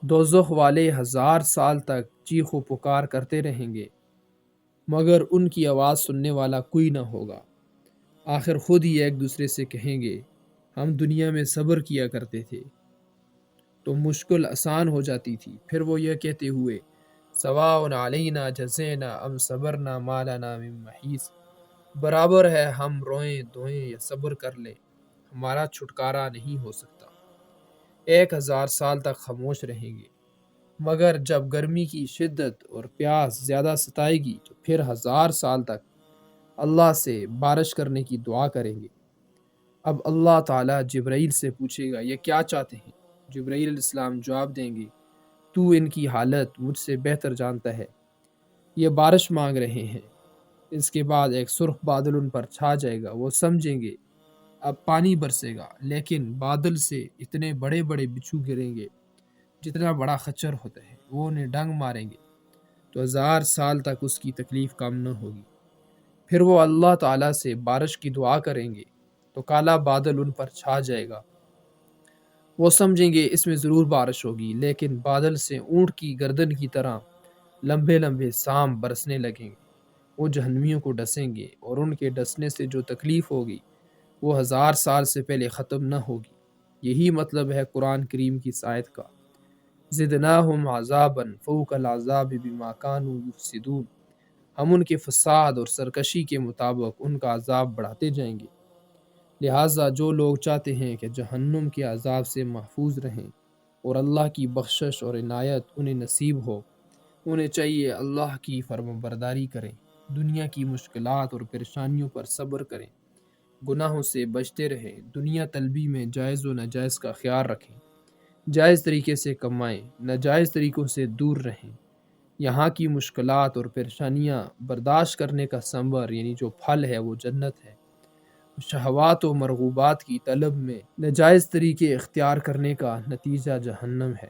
دوزخ والے 1000 سال تک چیخ و پکار کرتے رہیں گے مگر ان کی آواز سننے والا کوئی نہ ہوگا۔ آخر خود ہی ایک دوسرے سے کہیں گے ہم دنیا میں صبر کیا کرتے تھے تو مشکل آسان ہو جاتی تھی۔ پھر وہ یہ کہتے ہوئے سواء علینا جزعنا ام صبرنا ما لنا من محیص، برابر ہے ہم روئیں دھوئیں یا صبر کر لیں، ہمارا چھٹکارا نہیں ہو سکتا۔ 1000 سال تک خاموش رہیں گے مگر جب گرمی کی شدت اور پیاس زیادہ ستائے گی تو پھر 1000 سال تک اللہ سے بارش کرنے کی دعا کریں گے۔ اب اللہ تعالیٰ جبرائیل سے پوچھے گا یہ کیا چاہتے ہیں؟ جبرائیل علیہ السلام جواب دیں گے تو ان کی حالت مجھ سے بہتر جانتا ہے، یہ بارش مانگ رہے ہیں۔ اس کے بعد ایک سرخ بادل ان پر چھا جائے گا، وہ سمجھیں گے اب پانی برسے گا، لیکن بادل سے اتنے بڑے بڑے بچھو گریں گے جتنا بڑا خچر ہوتا ہے، وہ انہیں ڈنگ ماریں گے تو 1000 سال تک اس کی تکلیف کم نہ ہوگی۔ پھر وہ اللہ تعالیٰ سے بارش کی دعا کریں گے تو کالا بادل ان پر چھا جائے گا، وہ سمجھیں گے اس میں ضرور بارش ہوگی، لیکن بادل سے اونٹ کی گردن کی طرح لمبے لمبے سام برسنے لگیں گے۔ وہ جہنمیوں کو ڈسیں گے اور ان کے ڈسنے سے جو تکلیف ہوگی وہ 1000 سال سے پہلے ختم نہ ہوگی۔ یہی مطلب ہے قرآن کریم کی اس آیت کا زدناہم عذابا فوق العذاب بما کانوا یفسدون، ہم ان کے فساد اور سرکشی کے مطابق ان کا عذاب بڑھاتے جائیں گے۔ لہٰذا جو لوگ چاہتے ہیں کہ جہنم کے عذاب سے محفوظ رہیں اور اللہ کی بخشش اور عنایت انہیں نصیب ہو، انہیں چاہیے اللہ کی فرمانبرداری کریں، دنیا کی مشکلات اور پریشانیوں پر صبر کریں، گناہوں سے بچتے رہیں، دنیا طلبی میں جائز و ناجائز کا خیال رکھیں، جائز طریقے سے کمائیں، ناجائز طریقوں سے دور رہیں۔ یہاں کی مشکلات اور پریشانیاں برداشت کرنے کا ثمر یعنی جو پھل ہے وہ جنت ہے۔ شہوات و مرغوبات کی طلب میں ناجائز طریقے اختیار کرنے کا نتیجہ جہنم ہے۔